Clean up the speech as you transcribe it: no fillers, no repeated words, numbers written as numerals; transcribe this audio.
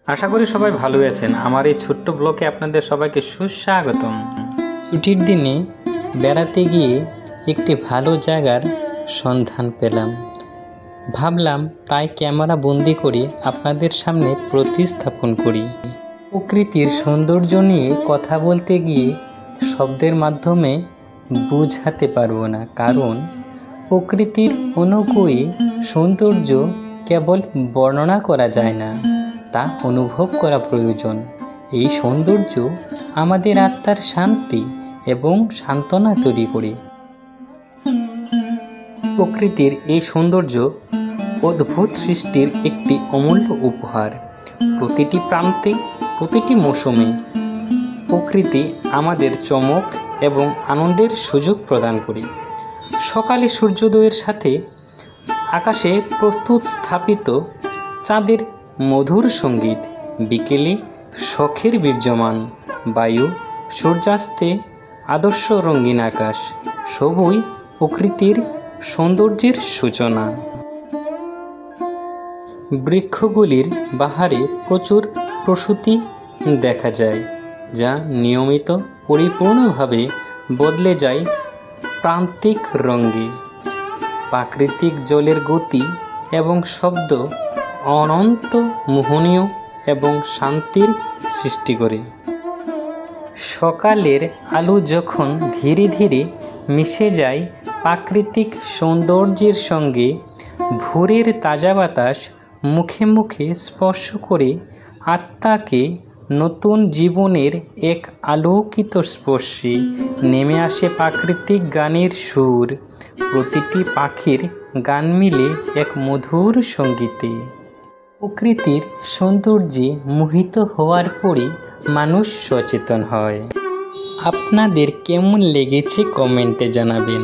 আশা করি সবাই ভালো আছেন। আমার এই ছোট্ট ব্লগে আপনাদের সবাইকে সুস্বাগতম। ছুটির দিনে বেড়াতে গিয়ে একটি ভালো জায়গার সন্ধান পেলাম। ভাবলাম তাই ক্যামেরা বন্দি করে আপনাদের সামনে প্রতিস্থাপন করি। প্রকৃতির সৌন্দর্য নিয়ে কথা বলতে গিয়ে শব্দের মাধ্যমে বোঝাতে পারবো না, কারণ প্রকৃতির অনুকূলে সৌন্দর্য কেবল বর্ণনা করা যায় না, তা অনুভব করা প্রয়োজন। এই সৌন্দর্য আমাদের আত্মার শান্তি এবং সান্ত্বনা তৈরি করে। প্রকৃতির এই সৌন্দর্য অদ্ভুত সৃষ্টির একটি অমূল্য উপহার। প্রতিটি প্রান্তে, প্রতিটি মৌসুমে প্রকৃতি আমাদের চমক এবং আনন্দের সুযোগ প্রদান করে। সকালে সূর্যোদয়ের সাথে আকাশে প্রস্তুত স্থাপিত চাঁদের মধুর সঙ্গীত, বিকেলে শখের বীর্যমান বায়ু, সূর্যাস্তে আদর্শ রঙিন আকাশ, সবই প্রকৃতির সৌন্দর্যের সূচনা। বৃক্ষগুলির বাহারে প্রচুর প্রসূতি দেখা যায়, যা নিয়মিত পরিপূর্ণভাবে বদলে যায় প্রান্তিক রঙে। প্রাকৃতিক জলের গতি এবং শব্দ অনন্ত মোহনীয় এবং শান্তির সৃষ্টি করে। সকালের আলো যখন ধীরে ধীরে মিশে যায় প্রাকৃতিক সৌন্দর্যের সঙ্গে, ভোরের তাজা বাতাস মুখে মুখে স্পর্শ করে আত্মাকে নতুন জীবনের এক আলোকিত স্পর্শে নেমে আসে প্রাকৃতিক গানের সুর। প্রতিটি পাখির গান মিলে এক মধুর সঙ্গীতে। প্রকৃতির সৌন্দর্যে মোহিত হওয়ার পরে মানুষ সচেতন হয়। আপনাদের কেমন লেগেছে কমেন্টে জানাবেন।